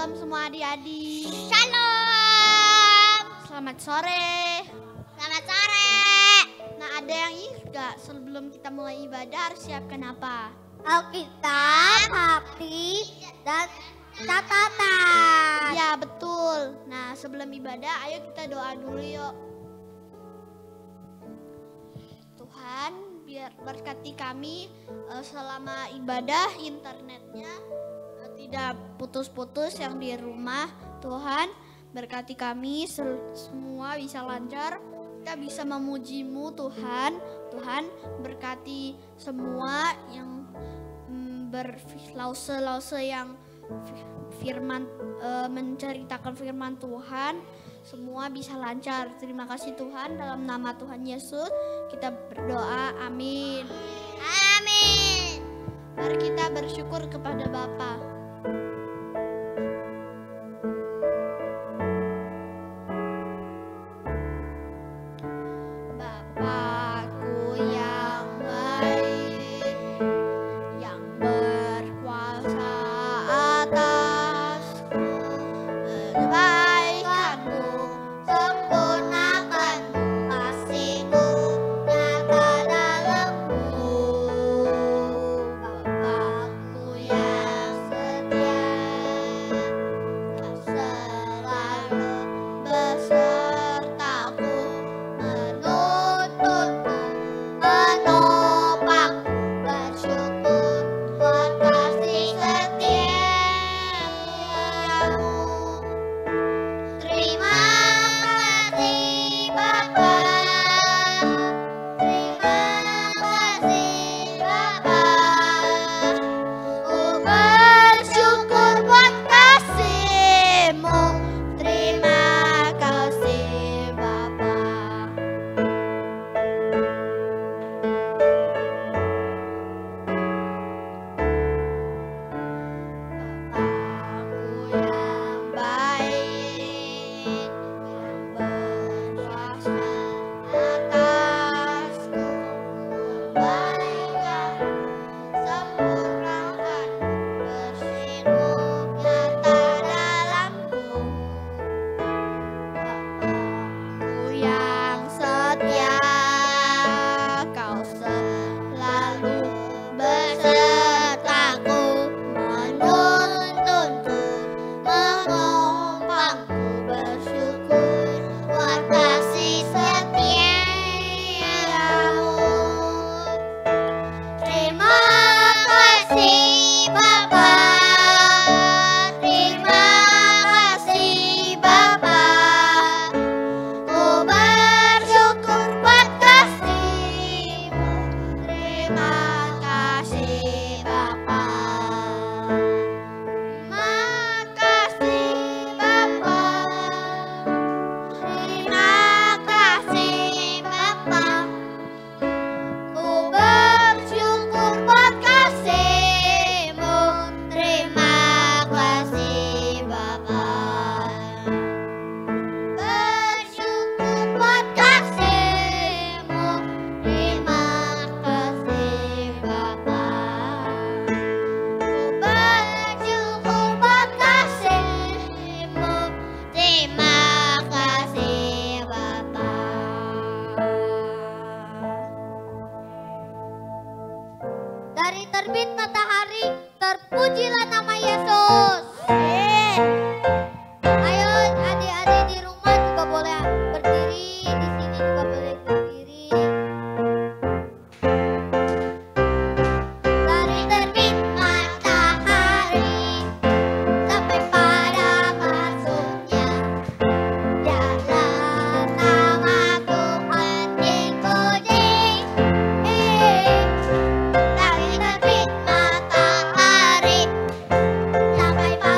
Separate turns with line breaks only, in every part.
Shalom semua adik-adik.
Shalom.
Selamat sore.
Selamat sore.
Nah, ada yang ingat gak sebelum kita mulai ibadah harus siapkan apa?
Alkitab, hati, dan catatan.
Ya, betul. Nah, sebelum ibadah ayo kita doa dulu yuk. Tuhan, biar berkati kami selama ibadah, internetnya tidak putus-putus yang di rumah. Tuhan, berkati kami semua bisa lancar, kita bisa memuji-Mu Tuhan. Tuhan, berkati semua yang berlause-lause yang firman menceritakan firman Tuhan, semua bisa lancar. Terima kasih Tuhan, dalam nama Tuhan Yesus kita berdoa, amin.
Amin.
Mari kita bersyukur kepada Bapa. Bapakku yang baik, yang berkuasa atasku, perbaikanmu, sempurnakanmu, kasihmu nyata dalamku. Bapakku yang setia, kau selalu besertaku, menuntunku, menopangku, bersyukur buat kasih setiamu. Terima kasih Bapa, terima kasih Bapa, ku bersyukur buat kasih-Mu. Terima kasih Bapa. Bapakku yang baik, yang berkuasa atasku, perbaikanmu, sempurnakanmu, bersihmu nyata dalamku. Bapakku yang setia, kau selalu besertaku, menuntunku, menopangku, bersyukur buat kasih setiamu. Terima kasih Bapa, terima kasih Bapa, ku bersyukur buat kasih-Mu. Terima kasih Bapa. Terima kasih Bapa, terima kasih Bapa, ku bersyukur buat kasih-Mu. Terima kasih Bapa. Bersyukur buat kasih-Mu. Terima kasih Bapa. Ku bersyukur buat kasih-Mu. Terima kasih Bapa.
Dari terbit matahari, terpujilah nama Yesus. Ayo adik-adik di rumah juga boleh berdiri, di sini juga boleh berdiri. Dari terbit matahari sampai pada masuknya, biarlah nama Tuhan dipuji. Dari terbit matahari sampai pada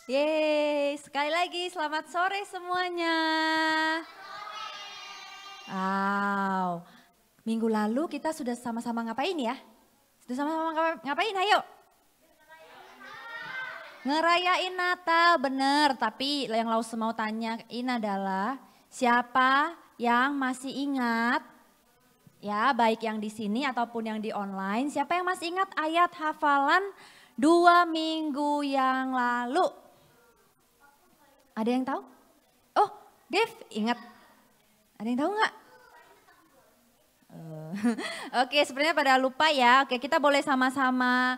Yeay, sekali lagi selamat sore semuanya. Wow, minggu lalu kita sudah sama-sama ngapain ya? Sudah sama-sama ngapain, ayo? Ngerayain Natal, bener. Tapi yang Lause mau tanyain adalah siapa yang masih ingat, ya baik yang di sini ataupun yang di online, siapa yang masih ingat ayat hafalan 2 minggu yang lalu? Ada yang tahu? Oh, Dev ingat. Ada yang tahu nggak? Oke, sebenarnya pada lupa ya. Oke, kita boleh sama-sama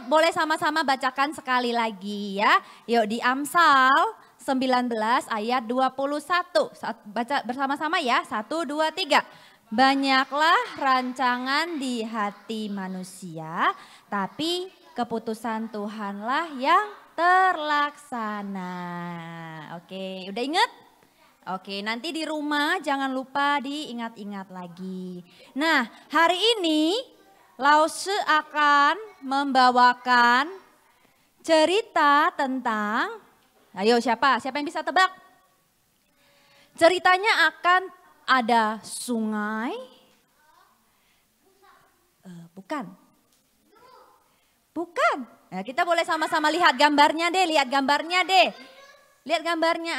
boleh sama-sama bacakan sekali lagi ya. Yuk di Amsal 19 ayat 21. Baca bersama-sama ya. 1 2 3. Banyaklah rancangan di hati manusia, tapi keputusan Tuhanlah yang terlaksana. Oke, udah ingat? Oke, nanti di rumah jangan lupa diingat-ingat lagi. Nah, hari ini Lause akan membawakan cerita tentang, ayo siapa yang bisa tebak? Ceritanya akan ada sungai, bukan. Nah, kita boleh sama-sama lihat gambarnya deh, lihat gambarnya,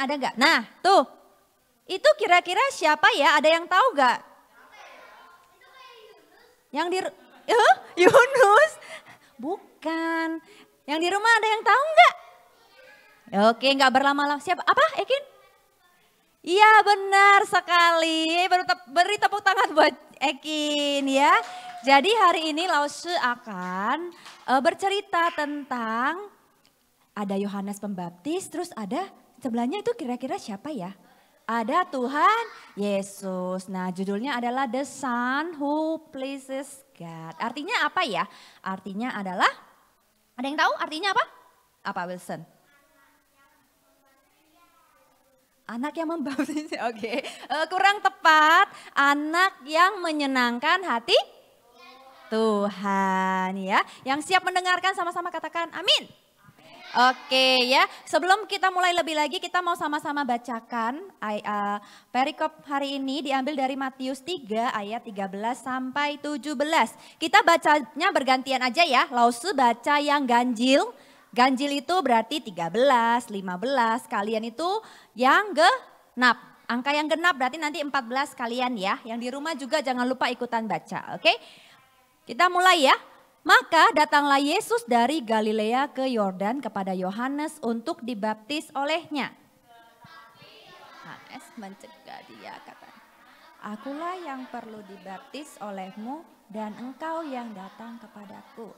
ada nggak? Nah, tuh. Itu kira-kira siapa ya? Ada yang tahu gak? Yang di Yunus? Bukan. Yang di rumah ada yang tahu nggak? Oke, nggak berlama-lama. Siapa? Apa, Ekin? Iya, benar sekali. Beri tepuk tangan buat Ekin ya. Jadi hari ini Lause akan bercerita tentang ada Yohanes Pembaptis, terus ada sebelahnya itu kira-kira siapa ya? Ada Tuhan Yesus. Nah, judulnya adalah The Son Who Pleases God. Artinya apa ya? Artinya adalah, ada yang tahu artinya apa? Apa, Wilson? Anak yang membaptis, oke. Kurang tepat, anak yang menyenangkan hati Tuhan ya. Yang siap mendengarkan sama-sama katakan amin. Oke ya, sebelum kita mulai lebih lagi kita mau sama-sama bacakan perikop hari ini diambil dari Matius 3 ayat 13 sampai 17. Kita bacanya bergantian aja ya, Lause baca yang ganjil. Ganjil itu berarti 13, 15, kalian itu yang genap. Angka yang genap berarti nanti 14 kalian ya, yang di rumah juga jangan lupa ikutan baca, oke? Kita mulai ya. Maka datanglah Yesus dari Galilea ke Yordan kepada Yohanes untuk dibaptis olehnya. Yohanes mencegah dia katanya, akulah yang perlu dibaptis olehmu dan engkau yang datang kepadaku.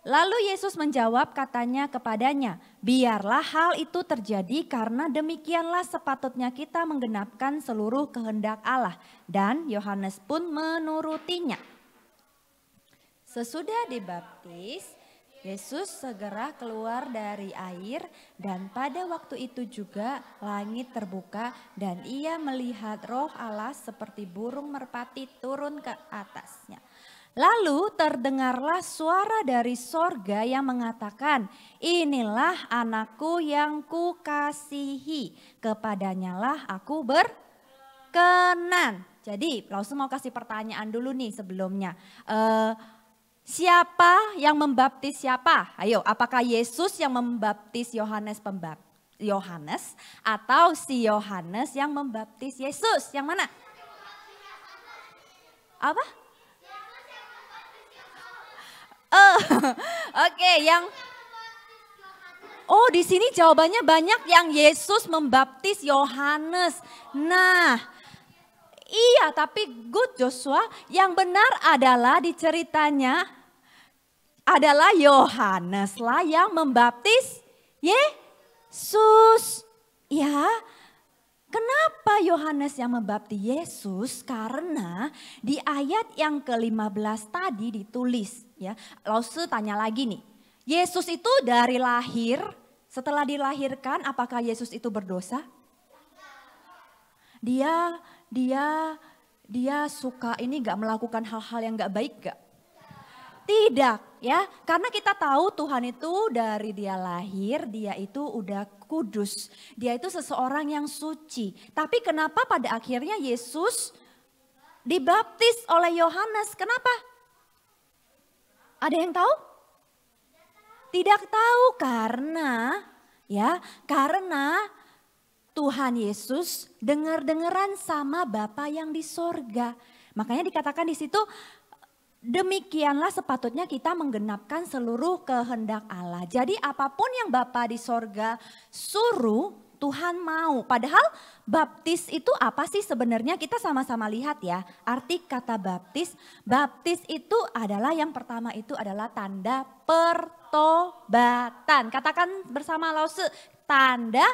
Lalu Yesus menjawab katanya kepadanya, biarlah hal itu terjadi karena demikianlah sepatutnya kita menggenapkan seluruh kehendak Allah. Dan Yohanes pun menurutinya. Sesudah dibaptis, Yesus segera keluar dari air dan pada waktu itu juga langit terbuka dan ia melihat Roh Allah seperti burung merpati turun ke atasnya. Lalu terdengarlah suara dari sorga yang mengatakan, inilah anakku yang kukasihi, kepadanyalah aku berkenan. Jadi Lause mau kasih pertanyaan dulu nih sebelumnya. Siapa yang membaptis siapa? Ayo, apakah Yesus yang membaptis Yohanes atau si Yohanes yang membaptis Yesus? Yang mana? Apa? Oke, yang di sini jawabannya banyak yang Yesus membaptis Yohanes. Nah, iya, tapi good Joshua, yang benar adalah di ceritanya adalah Yohanes lah yang membaptis Yesus. Ya, kenapa Yohanes yang membaptis Yesus? Karena di ayat yang ke-15 tadi ditulis ya. Lause tanya lagi nih, Yesus itu dari lahir, setelah dilahirkan apakah Yesus itu berdosa? Dia suka ini gak melakukan hal-hal yang gak baik gak? Tidak ya, karena kita tahu Tuhan itu dari dia lahir, dia itu udah kudus. Dia itu seseorang yang suci. Tapi kenapa pada akhirnya Yesus dibaptis oleh Yohanes? Kenapa? Ada yang tahu? Tidak tahu karena Tuhan Yesus dengar-dengaran sama Bapa yang di sorga. Makanya dikatakan di situ, demikianlah sepatutnya kita menggenapkan seluruh kehendak Allah. Jadi apapun yang Bapa di sorga suruh, Tuhan mau. Padahal baptis itu apa sih sebenarnya? Kita sama-sama lihat ya. Arti kata baptis. Baptis itu adalah yang pertama itu adalah tanda pertobatan. Katakan bersama Lause, tanda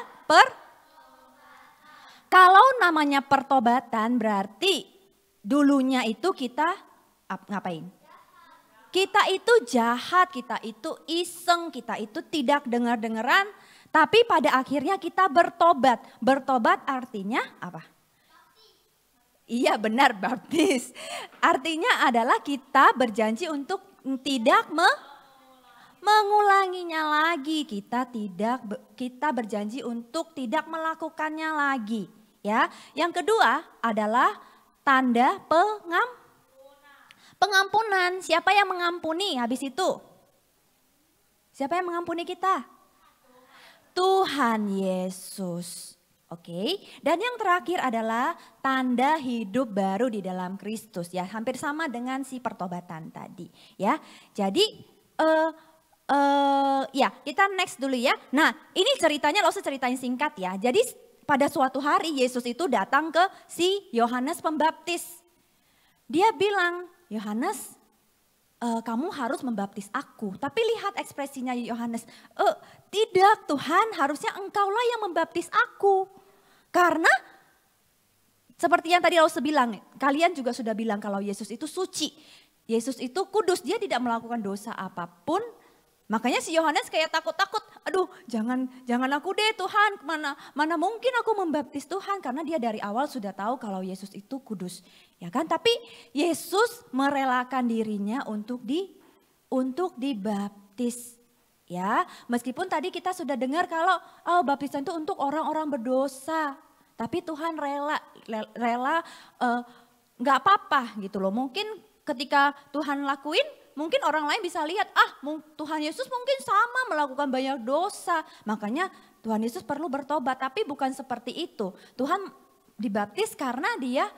Kalau namanya pertobatan berarti dulunya itu kita ngapain? Kita itu jahat, kita itu iseng, kita itu tidak dengar-dengaran. Tapi pada akhirnya kita bertobat. Bertobat artinya apa? Iya benar, baptis. Artinya adalah kita berjanji untuk tidak mengulanginya lagi. Kita berjanji untuk tidak melakukannya lagi. Ya, yang kedua adalah tanda pengampunan. Siapa yang mengampuni habis itu? Siapa yang mengampuni kita? Tuhan Yesus. Oke. Dan yang terakhir adalah tanda hidup baru di dalam Kristus. Ya, hampir sama dengan si pertobatan tadi. Ya, jadi kita next dulu ya. Nah, ini ceritanya lo ceritain singkat ya. Jadi pada suatu hari Yesus itu datang ke si Yohanes Pembaptis. Dia bilang, Yohanes, kamu harus membaptis aku. Tapi lihat ekspresinya Yohanes. Tidak Tuhan, harusnya engkaulah yang membaptis aku. Karena seperti yang tadi Lause bilang, kalian juga sudah bilang kalau Yesus itu suci. Yesus itu kudus, dia tidak melakukan dosa apapun. Makanya si Yohanes kayak takut-takut, aduh jangan aku deh Tuhan, mana mungkin aku membaptis Tuhan. Karena dia dari awal sudah tahu kalau Yesus itu kudus. Ya kan, tapi Yesus merelakan dirinya untuk dibaptis. Ya, meskipun tadi kita sudah dengar kalau baptisan itu untuk orang-orang berdosa. Tapi Tuhan rela nggak apa-apa gitu loh. Mungkin ketika Tuhan lakuin, mungkin orang lain bisa lihat, Tuhan Yesus mungkin sama melakukan banyak dosa. Makanya Tuhan Yesus perlu bertobat, tapi bukan seperti itu. Tuhan dibaptis karena dia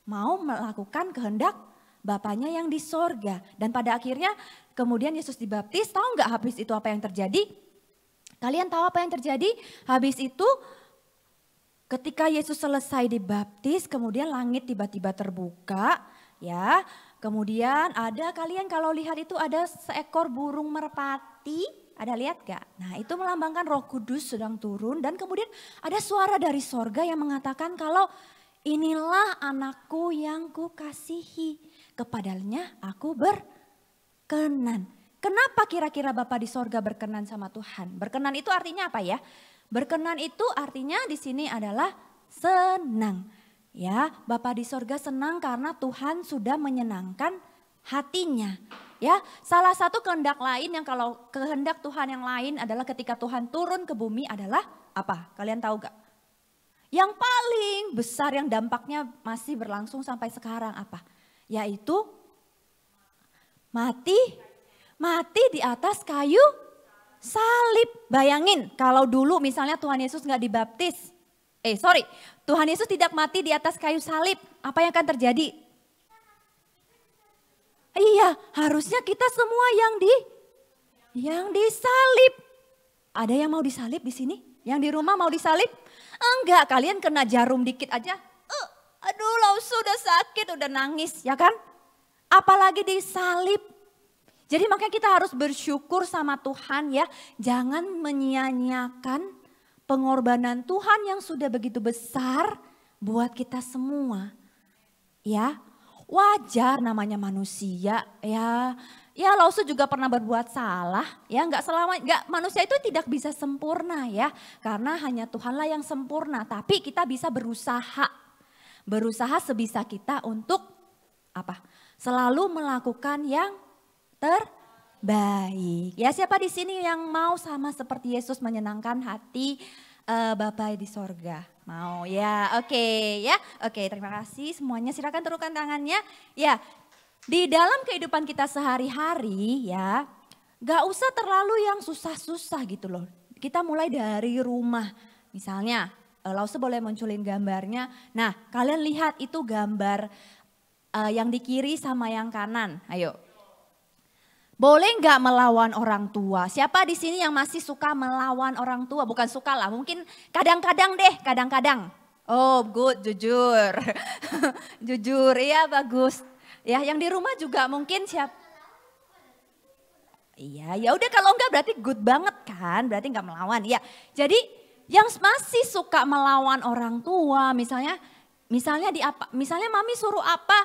mau melakukan kehendak Bapanya yang di sorga. Dan pada akhirnya kemudian Yesus dibaptis, tahu nggak habis itu apa yang terjadi? Kalian tahu apa yang terjadi? Habis itu ketika Yesus selesai dibaptis, kemudian langit tiba-tiba terbuka, ya. Kemudian ada, kalian kalau lihat itu ada seekor burung merpati, ada lihat gak? Nah itu melambangkan Roh Kudus sedang turun dan kemudian ada suara dari sorga yang mengatakan kalau inilah anakku yang kukasihi, kepadanya aku berkenan. Kenapa kira-kira Bapa di sorga berkenan sama Tuhan? Berkenan itu artinya apa ya? Berkenan itu artinya di sini adalah senang. Ya, Bapa di sorga senang karena Tuhan sudah menyenangkan hatinya. Ya, salah satu kehendak lain yang kalau kehendak Tuhan yang lain adalah ketika Tuhan turun ke bumi adalah apa? Kalian tahu gak? Yang paling besar yang dampaknya masih berlangsung sampai sekarang apa? Yaitu mati di atas kayu salib. Bayangin kalau dulu misalnya Tuhan Yesus gak dibaptis. Tuhan Yesus tidak mati di atas kayu salib. Apa yang akan terjadi? Iya, harusnya kita semua yang disalib. Ada yang mau disalib di sini? Yang di rumah mau disalib? Enggak, kalian kena jarum dikit aja. Aduh, Lause udah sakit, udah nangis, ya kan? Apalagi disalib. Jadi makanya kita harus bersyukur sama Tuhan ya. Jangan menyia-nyiakan pengorbanan Tuhan yang sudah begitu besar buat kita semua. Ya, wajar namanya manusia ya. Ya Lause juga pernah berbuat salah ya, manusia itu tidak bisa sempurna ya. Karena hanya Tuhanlah yang sempurna, tapi kita bisa berusaha sebisa kita untuk apa? Selalu melakukan yang terbaik. Ya, siapa di sini yang mau sama seperti Yesus menyenangkan hati Bapa di sorga? Mau ya, oke ya. Oke, terima kasih semuanya. Silakan turunkan tangannya. Ya, di dalam kehidupan kita sehari-hari ya, gak usah terlalu yang susah-susah gitu loh. Kita mulai dari rumah. Misalnya, Lause boleh munculin gambarnya. Nah, kalian lihat itu gambar yang di kiri sama yang kanan. Ayo. Boleh nggak melawan orang tua? Siapa di sini yang masih suka melawan orang tua? Bukan suka lah, mungkin kadang-kadang deh, kadang-kadang. Oh, good, jujur. Jujur, iya bagus. Ya, yang di rumah juga mungkin siapa? Iya, ya udah kalau enggak berarti good banget kan, berarti nggak melawan. Iya, jadi yang masih suka melawan orang tua, misalnya mami suruh apa?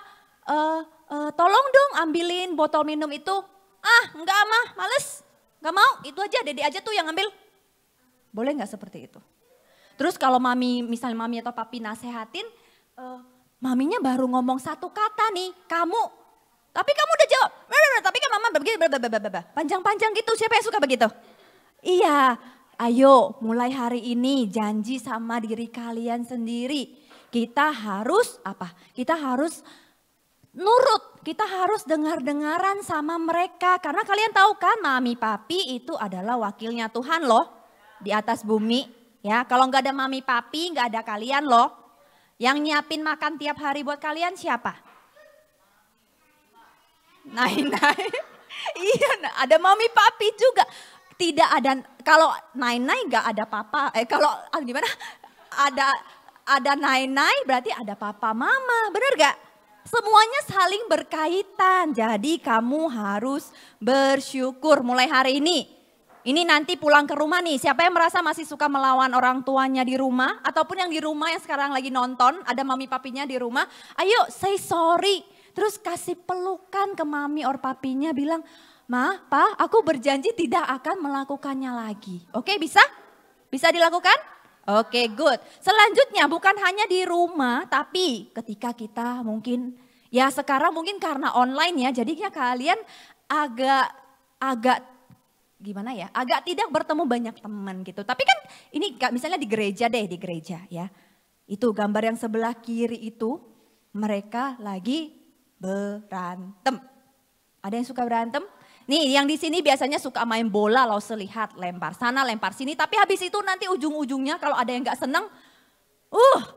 Tolong dong ambilin botol minum itu. Ah, enggak mah, males, nggak mau. Itu aja, Dede aja tuh yang ambil. Boleh nggak seperti itu? Terus kalau misalnya mami atau papi nasehatin, maminya baru ngomong satu kata nih, kamu. Tapi kamu udah jawab, tapi kan mama begini, panjang-panjang gitu, siapa yang suka begitu? Iya, ayo mulai hari ini janji sama diri kalian sendiri. Kita harus apa? Kita harus nurut, kita harus dengar-dengaran sama mereka. Karena kalian tahu kan mami papi itu adalah wakilnya Tuhan loh di atas bumi. Ya, kalau nggak ada mami papi nggak ada kalian loh. Yang nyiapin makan tiap hari buat kalian siapa? Nai-nai. Iya, ada mami papi juga. Tidak ada, kalau nai-nai nggak ada papa. Kalau gimana? Ada nai-nai berarti ada papa mama, bener gak? Semuanya saling berkaitan. Jadi kamu harus bersyukur mulai hari ini. Ini nanti pulang ke rumah nih, siapa yang merasa masih suka melawan orang tuanya di rumah, ataupun yang di rumah yang sekarang lagi nonton, ada mami papinya di rumah, ayo say sorry. Terus kasih pelukan ke mami or papinya, bilang, Ma, Pa, aku berjanji tidak akan melakukannya lagi. Oke, bisa? Bisa dilakukan? Oke, good. Selanjutnya bukan hanya di rumah, tapi ketika kita mungkin, ya sekarang mungkin karena online ya, jadinya kalian agak gimana ya, agak tidak bertemu banyak teman gitu. Tapi kan ini misalnya di gereja deh, di gereja ya. Itu gambar yang sebelah kiri itu, mereka lagi berantem. Ada yang suka berantem? Nih yang di sini biasanya suka main bola, lo selihat lempar sana, lempar sini. Tapi habis itu nanti ujung-ujungnya kalau ada yang gak seneng,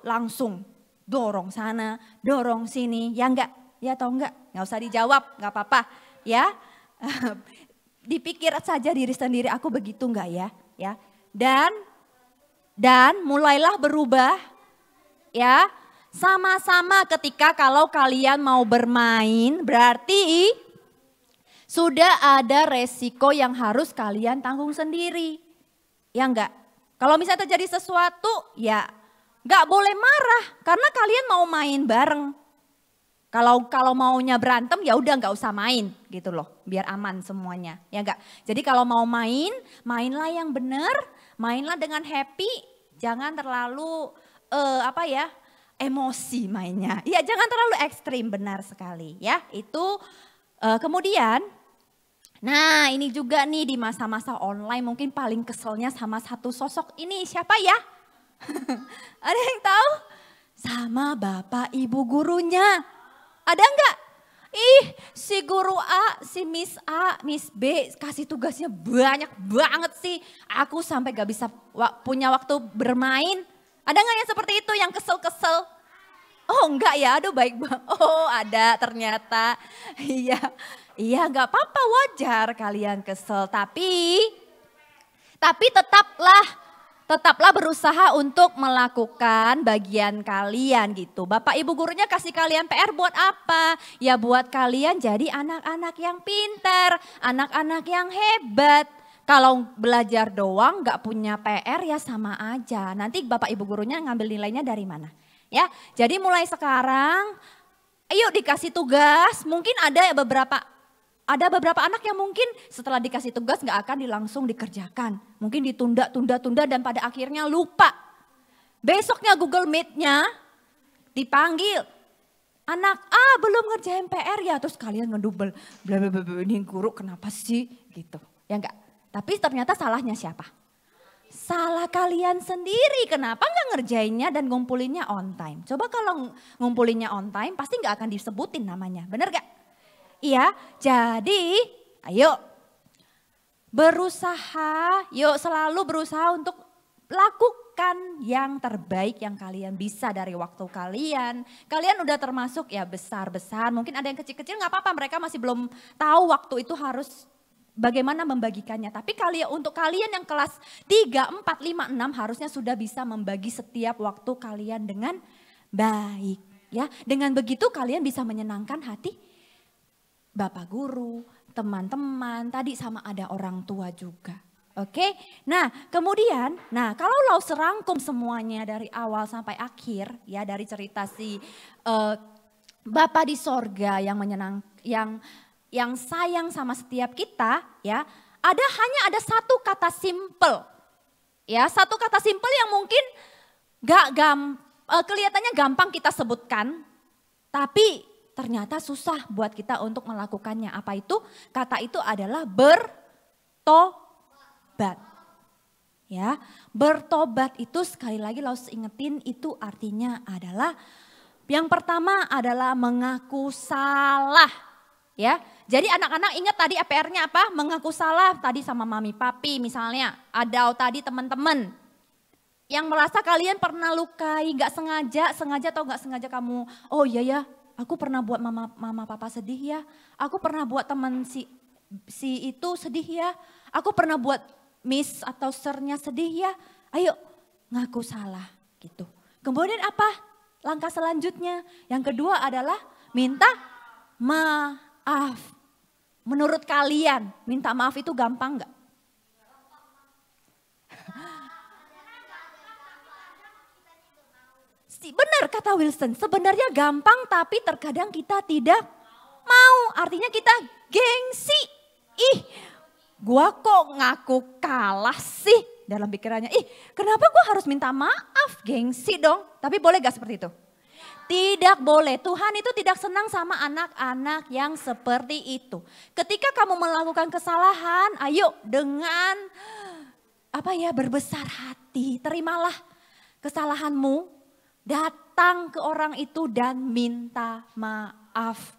langsung dorong sana, dorong sini. Ya enggak? Ya atau enggak? Gak usah dijawab, gak apa-apa ya. Dipikir saja diri sendiri, aku begitu enggak ya? Ya. Dan mulailah berubah ya. Sama-sama ketika kalau kalian mau bermain berarti sudah ada resiko yang harus kalian tanggung sendiri. Ya enggak? Kalau misalnya terjadi sesuatu ya enggak boleh marah karena kalian mau main bareng. Kalau maunya berantem ya udah nggak usah main gitu loh, biar aman semuanya, ya enggak. Jadi kalau mau main, mainlah yang benar, mainlah dengan happy, jangan terlalu emosi mainnya. Ya jangan terlalu ekstrim, benar sekali ya. Itu kemudian, nah ini juga nih di masa-masa online mungkin paling keselnya sama satu sosok ini, siapa ya? Ada yang tahu? Sama bapak ibu gurunya. Ada enggak? Si guru A, si Miss A, Miss B kasih tugasnya banyak banget sih. Aku sampai gak bisa punya waktu bermain. Ada enggak yang seperti itu yang kesel-kesel? Oh enggak ya, aduh baik banget. Oh ada ternyata. Iya gak apa-apa, wajar kalian kesel. Tapi tetaplah berusaha untuk melakukan bagian kalian gitu. Bapak ibu gurunya kasih kalian PR buat apa? Ya buat kalian jadi anak-anak yang pintar, anak-anak yang hebat. Kalau belajar doang gak punya PR ya sama aja. Nanti bapak ibu gurunya ngambil nilainya dari mana? Ya, jadi mulai sekarang ayo dikasih tugas. Mungkin ada beberapa anak yang mungkin setelah dikasih tugas gak akan langsung dikerjakan. Mungkin ditunda dan pada akhirnya lupa. Besoknya Google Meet-nya dipanggil. Anak A belum ngerjain PR ya, terus kalian ngedubel, bla bla bla, ini guru kenapa sih gitu. Ya enggak, tapi ternyata salahnya siapa? Salah kalian sendiri, kenapa nggak ngerjainnya dan ngumpulinnya on time? Coba kalau ngumpulinnya on time pasti nggak akan disebutin namanya, bener gak? Iya, jadi ayo berusaha, yuk selalu berusaha untuk lakukan yang terbaik yang kalian bisa dari waktu kalian. Kalian udah termasuk ya besar-besar, mungkin ada yang kecil-kecil nggak apa-apa, mereka masih belum tahu waktu itu harus bagaimana membagikannya. Tapi untuk kalian yang kelas 3, 4, 5, 6 harusnya sudah bisa membagi setiap waktu kalian dengan baik. Ya, dengan begitu kalian bisa menyenangkan hati Bapak Guru, teman-teman, tadi sama ada orang tua juga. Oke, nah kemudian, kalau lo serangkum semuanya dari awal sampai akhir, ya dari cerita si Bapa di sorga yang yang sayang sama setiap kita, ya hanya ada satu kata simple, ya satu kata simple yang mungkin kelihatannya gampang kita sebutkan, tapi ternyata susah buat kita untuk melakukannya. Apa itu? Kata itu adalah bertobat. Ya, bertobat itu sekali lagi lo ingetin itu artinya adalah yang pertama adalah mengaku salah. Ya, jadi anak-anak ingat tadi PR-nya apa? Mengaku salah tadi sama mami papi misalnya. Ada tadi teman-teman yang merasa kalian pernah lukai, nggak sengaja atau nggak sengaja kamu. Oh iya ya, aku pernah buat mama papa sedih ya. Aku pernah buat teman si itu sedih ya. Aku pernah buat miss atau sirnya sedih ya. Ayo ngaku salah gitu. Kemudian apa? Langkah selanjutnya. Yang kedua adalah minta maaf. Menurut kalian minta maaf itu gampang nggak? Benar kata Wilson, sebenarnya gampang tapi terkadang kita tidak mau. Artinya kita gengsi. Gua kok ngaku kalah sih dalam pikirannya. Kenapa gua harus minta maaf? Gengsi dong. Tapi boleh gak seperti itu? Tidak boleh. Tuhan itu tidak senang sama anak-anak yang seperti itu. Ketika kamu melakukan kesalahan, ayo dengan berbesar hati. Terimalah kesalahanmu. Datang ke orang itu dan minta maaf.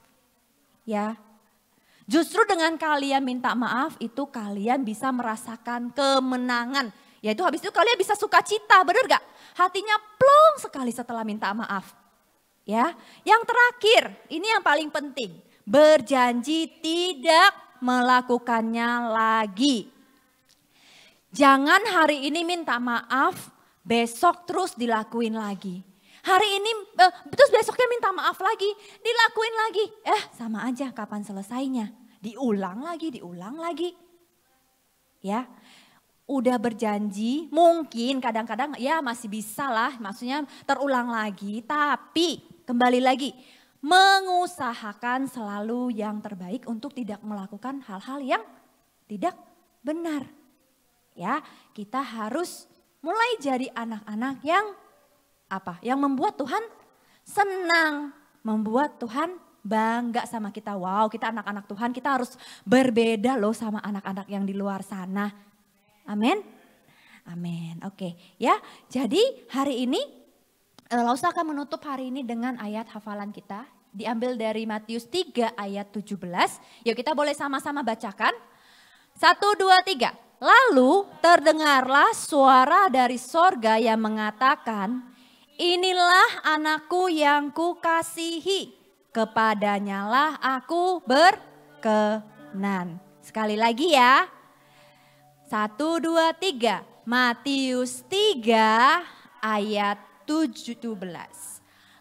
Ya. Justru dengan kalian minta maaf itu kalian bisa merasakan kemenangan. Yaitu habis itu kalian bisa sukacita, benar gak? Hatinya plong sekali setelah minta maaf. Ya, yang terakhir, ini yang paling penting. Berjanji tidak melakukannya lagi. Jangan hari ini minta maaf, besok terus dilakuin lagi. Hari ini terus besoknya minta maaf lagi, dilakuin lagi. Sama aja kapan selesainya. Diulang lagi. Ya, udah berjanji mungkin kadang-kadang ya masih bisa lah, maksudnya terulang lagi. Tapi kembali lagi, mengusahakan selalu yang terbaik untuk tidak melakukan hal-hal yang tidak benar. Ya, kita harus mulai jadi anak-anak yang yang membuat Tuhan senang, membuat Tuhan bangga sama kita. Wow, kita anak-anak Tuhan, kita harus berbeda loh sama anak-anak yang di luar sana. Amin. Amin. Oke, ya. Jadi hari ini Lausa akan menutup hari ini dengan ayat hafalan kita. Diambil dari Matius 3 ayat 17. Yuk kita boleh sama-sama bacakan. 1, 2, 3. Lalu terdengarlah suara dari sorga yang mengatakan, inilah anakku yang kukasihi, kepadanyalah aku berkenan. Sekali lagi ya. 1, 2, 3. Matius 3 ayat 17.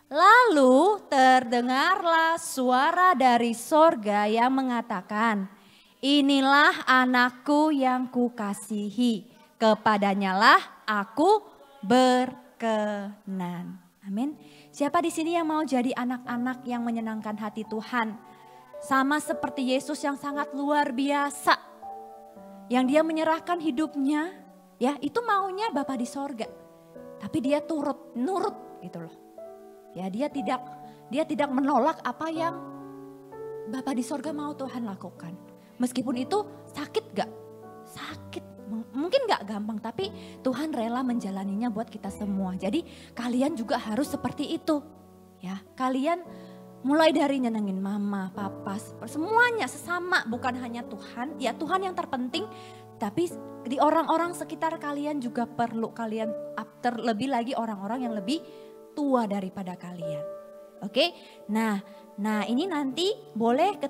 Lalu terdengarlah suara dari sorga yang mengatakan, inilah anakku yang kukasihi, kepadanyalah aku berkenan. Amin. Siapa di sini yang mau jadi anak-anak yang menyenangkan hati Tuhan? Sama seperti Yesus yang sangat luar biasa. Yang dia menyerahkan hidupnya, ya itu maunya Bapa di sorga. Tapi dia nurut gitu loh. Ya dia tidak Dia tidak menolak apa yang Bapa di sorga mau Tuhan lakukan. Meskipun itu sakit gak? Sakit. Mungkin gak gampang, tapi Tuhan rela menjalaninya buat kita semua. Jadi kalian juga harus seperti itu. Ya, kalian mulai dari nyenengin mama, papa, semuanya sesama. Bukan hanya Tuhan, ya Tuhan yang terpenting. Tapi di orang-orang sekitar kalian juga perlu kalian, terlebih lagi orang-orang yang lebih tua daripada kalian. Oke, nah ini nanti boleh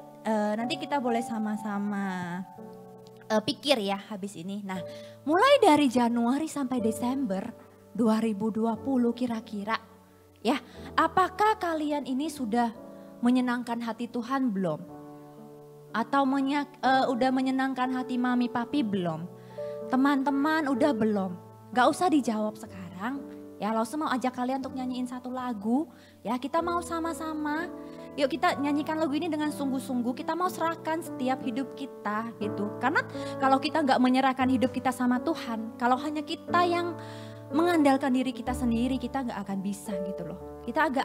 nanti kita boleh sama-sama pikir ya habis ini. Nah, mulai dari Januari sampai Desember 2020 kira-kira ya, apakah kalian ini sudah menyenangkan hati Tuhan belum? Atau udah menyenangkan hati mami papi belum? Teman-teman udah belum? Gak usah dijawab sekarang. Ya, langsung mau ajak kalian untuk nyanyiin satu lagu. Ya, kita mau sama-sama. Yuk kita nyanyikan lagu ini dengan sungguh-sungguh. Kita mau serahkan setiap hidup kita gitu. Karena kalau kita nggak menyerahkan hidup kita sama Tuhan, kalau hanya kita yang mengandalkan diri kita sendiri, kita nggak akan bisa gitu loh. Kita nggak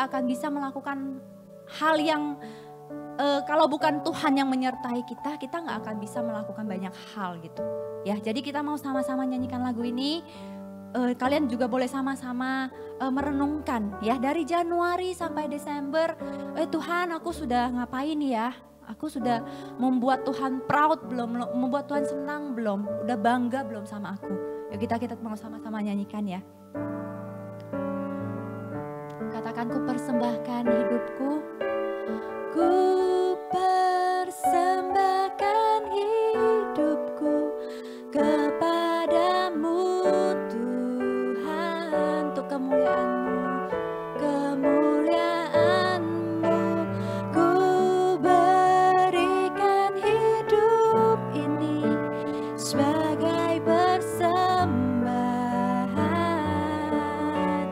akan bisa melakukan hal yang kalau bukan Tuhan yang menyertai kita nggak akan bisa melakukan banyak hal gitu. Ya, jadi kita mau sama-sama nyanyikan lagu ini. Kalian juga boleh sama-sama merenungkan ya, dari Januari sampai Desember. Tuhan, aku sudah ngapain ya? Aku sudah membuat Tuhan proud belum? Membuat Tuhan senang belum? Udah bangga belum sama aku? Ya, kita mau sama-sama nyanyikan ya. Katakan, ku persembahkan hidupku. Ku persembahkan hidupku kepadamu Tuhan, untuk kemuliaan-Mu, ku berikan hidup ini sebagai persembahan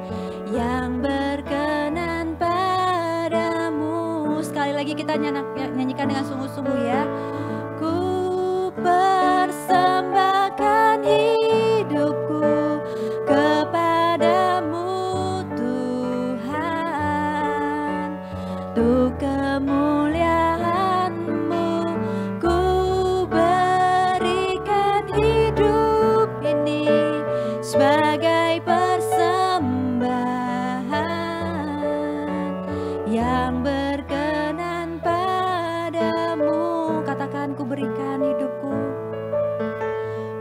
yang berkenan padamu. Sekali lagi kita nyanyikan dengan sungguh-sungguh ya. Ku persembahkan hidupku kepadamu Tuhan, untuk kemuliaan-Mu, ku berikan hidup ini sebagai persembahan yang berkenan padamu. Katakan, ku berikan hidupku.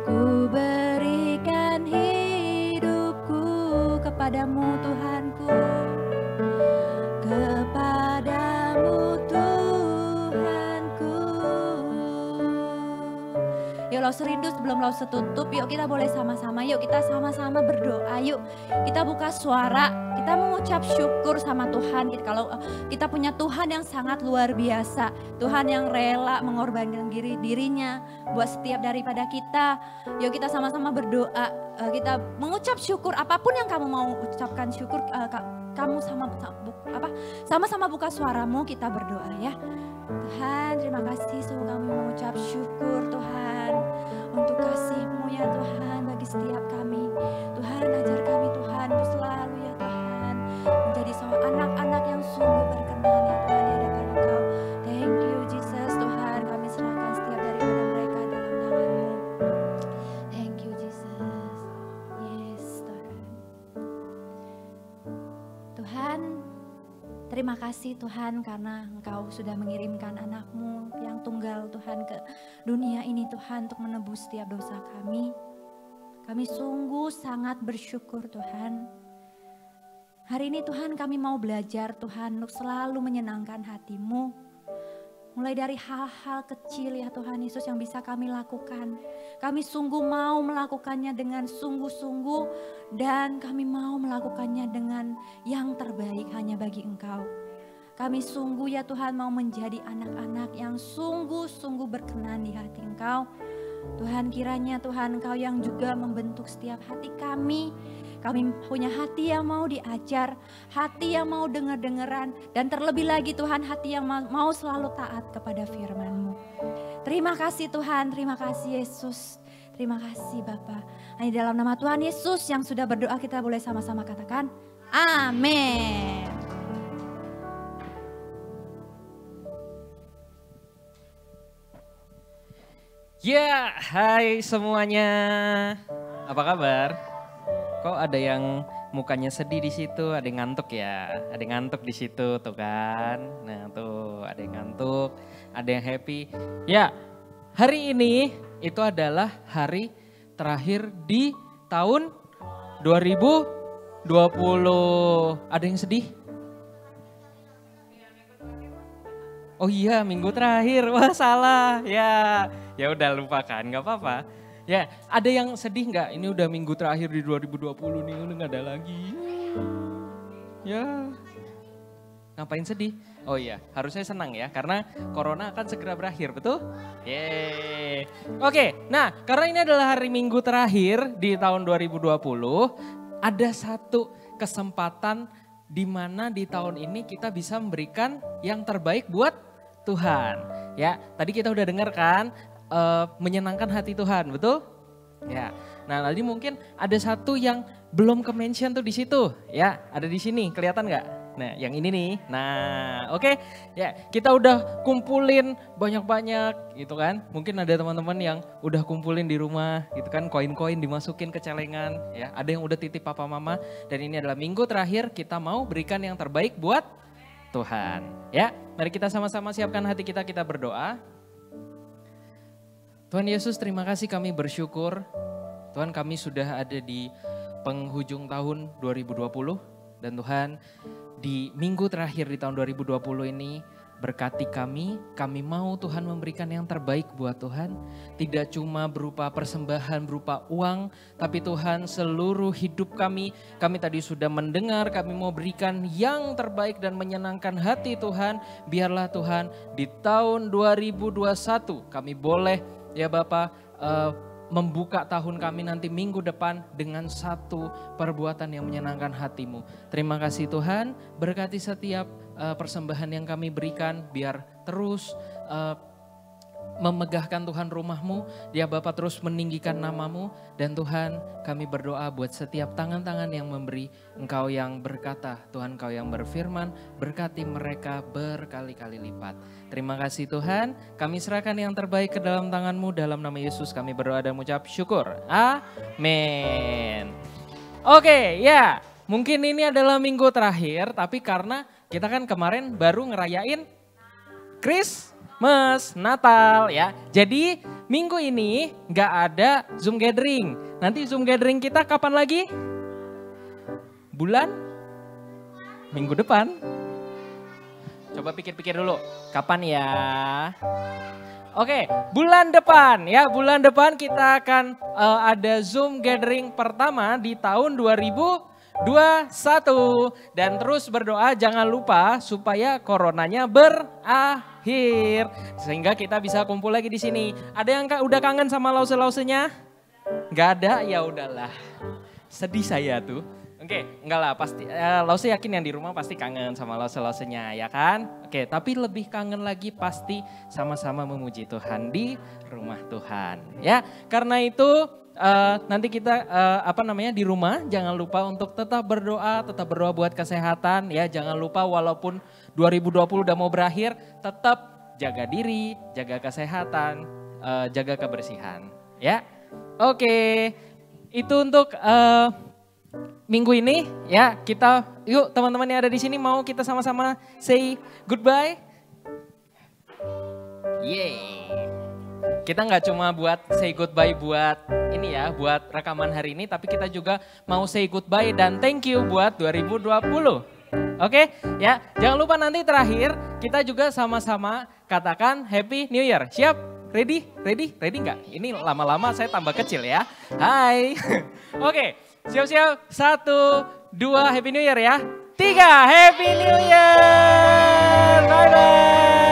Ku berikan hidupku kepadamu Tuhanku. Kepadamu Tuhanku. Yuk Lause rindu sebelum Lause tutup, yuk kita boleh sama-sama, yuk kita sama-sama berdoa, yuk kita buka suara, kita mengucap syukur sama Tuhan. Kalau kita punya Tuhan yang sangat luar biasa, Tuhan yang rela mengorbankan dirinya buat setiap daripada kita. Yuk kita sama-sama berdoa, kita mengucap syukur apapun yang kamu mau ucapkan syukur. Kamu sama-sama buka suaramu, kita berdoa ya. Tuhan, terima kasih, sungguh kami mengucap syukur Tuhan untuk kasih-Mu ya Tuhan bagi setiap kami. Tuhan, ajar kami Tuhan untuk selalu ya Tuhan menjadi seorang anak-anak yang sungguh berkenan ya Tuhan di hadapan Engkau. Thank you Jesus Tuhan, kami serahkan setiap daripada mereka dalam nama-Mu. Thank you Jesus. Yes Tuhan. Tuhan, terima kasih Tuhan karena Engkau sudah mengirimkan anak-Mu yang tunggal Tuhan ke dunia ini Tuhan untuk menebus setiap dosa kami. Kami sungguh sangat bersyukur Tuhan. Hari ini Tuhan kami mau belajar Tuhan untuk selalu menyenangkan hati-Mu. Mulai dari hal-hal kecil ya Tuhan Yesus yang bisa kami lakukan. Kami sungguh mau melakukannya dengan sungguh-sungguh dan kami mau melakukannya dengan yang terbaik hanya bagi Engkau. Kami sungguh ya Tuhan mau menjadi anak-anak yang sungguh-sungguh berkenan di hati Engkau. Tuhan, kiranya Tuhan Engkau yang juga membentuk setiap hati kami. Kami punya hati yang mau diajar, hati yang mau dengar-dengaran, dan terlebih lagi Tuhan hati yang mau selalu taat kepada firman-Mu. Terima kasih Tuhan, terima kasih Yesus, terima kasih Bapa. Hanya dalam nama Tuhan Yesus yang sudah berdoa kita boleh sama-sama katakan Amin.
Ya, hai semuanya. Apa kabar? Kok ada yang mukanya sedih di situ, ada yang ngantuk ya? Ada yang ngantuk di situ tuh kan. Nah, tuh ada yang ngantuk, ada yang happy. Ya, hari ini itu adalah hari terakhir di tahun 2020. Ada yang sedih? Oh iya, minggu terakhir. Wah, salah. Ya udah lupakan, nggak apa-apa. Ya, ada yang sedih nggak? Ini udah minggu terakhir di 2020 nih, udah nggak ada lagi. Ya, ngapain sedih? Oh iya, harusnya senang ya, karena corona akan segera berakhir, betul? Yeay. Oke, nah karena ini adalah hari minggu terakhir di tahun 2020, ada satu kesempatan di mana di tahun ini kita bisa memberikan yang terbaik buat Tuhan. Ya, tadi kita udah dengar kan, menyenangkan hati Tuhan, betul? Ya. Nah, tadi mungkin ada satu yang belum ke-mention tuh di situ, ya. Ada di sini, kelihatan nggak? Nah, yang ini nih. Nah, oke. Ya, kita udah kumpulin banyak-banyak gitu kan. Mungkin ada teman-teman yang udah kumpulin di rumah gitu kan, koin-koin dimasukin ke celengan, ya. Ada yang udah titip papa mama dan ini adalah minggu terakhir kita mau berikan yang terbaik buat Tuhan. Ya, mari kita sama-sama siapkan hati kita berdoa. Tuhan Yesus, terima kasih, kami bersyukur. Tuhan, kami sudah ada di penghujung tahun 2020 dan Tuhan, di minggu terakhir di tahun 2020 ini berkati kami mau Tuhan memberikan yang terbaik buat Tuhan. Tidak cuma berupa persembahan, berupa uang, tapi Tuhan seluruh hidup kami tadi sudah mendengar, kami mau berikan yang terbaik dan menyenangkan hati Tuhan. Biarlah Tuhan di tahun 2021 kami boleh ya Bapak membuka tahun kami nanti minggu depan dengan satu perbuatan yang menyenangkan hati-Mu. Terima kasih Tuhan, berkati setiap persembahan yang kami berikan, biar terus memegahkan Tuhan rumah-Mu, ya Bapak terus meninggikan nama-Mu, dan Tuhan kami berdoa buat setiap tangan-tangan yang memberi, Engkau yang berkata, Tuhan Engkau yang berfirman, berkati mereka berkali-kali lipat. Terima kasih Tuhan, kami serahkan yang terbaik ke dalam tangan-Mu, dalam nama Yesus kami berdoa dan mengucap syukur. Amin. Oke, ya mungkin ini adalah minggu terakhir, tapi karena kita kan kemarin baru ngerayain Christmas, Natal ya. Jadi minggu ini nggak ada Zoom gathering. Nanti Zoom gathering kita kapan lagi? Bulan? Minggu depan. Coba pikir-pikir dulu, kapan ya? Oke, bulan depan ya, bulan depan kita akan ada Zoom gathering pertama di tahun 2021 dan terus berdoa jangan lupa supaya coronanya berakhir sehingga kita bisa kumpul lagi di sini. Ada yang udah kangen sama lause-lausenya? Gak ada, ya udahlah. Sedih saya tuh. Oke, enggak lah pasti. Lause yakin yang di rumah pasti kangen sama lause-lausenya ya kan? Oke, tapi lebih kangen lagi pasti sama-sama memuji Tuhan di rumah Tuhan. Ya, karena itu nanti kita di rumah jangan lupa untuk tetap berdoa buat kesehatan ya. Jangan lupa walaupun 2020 udah mau berakhir, tetap jaga diri, jaga kesehatan, jaga kebersihan ya. Oke, itu untuk minggu ini ya. Kita yuk teman-teman yang ada di sini mau kita sama-sama say goodbye. Yeay. Kita nggak cuma buat say goodbye buat ini ya, buat rekaman hari ini, tapi kita juga mau say goodbye dan thank you buat 2020. Oke, ya. Jangan lupa nanti terakhir kita juga sama-sama katakan Happy New Year. Siap? Ready? Ready? Ready nggak? Ini lama-lama saya tambah kecil ya. Hai. Oke, siap-siap. 1, 2, Happy New Year ya. 3, Happy New Year. Bye-bye.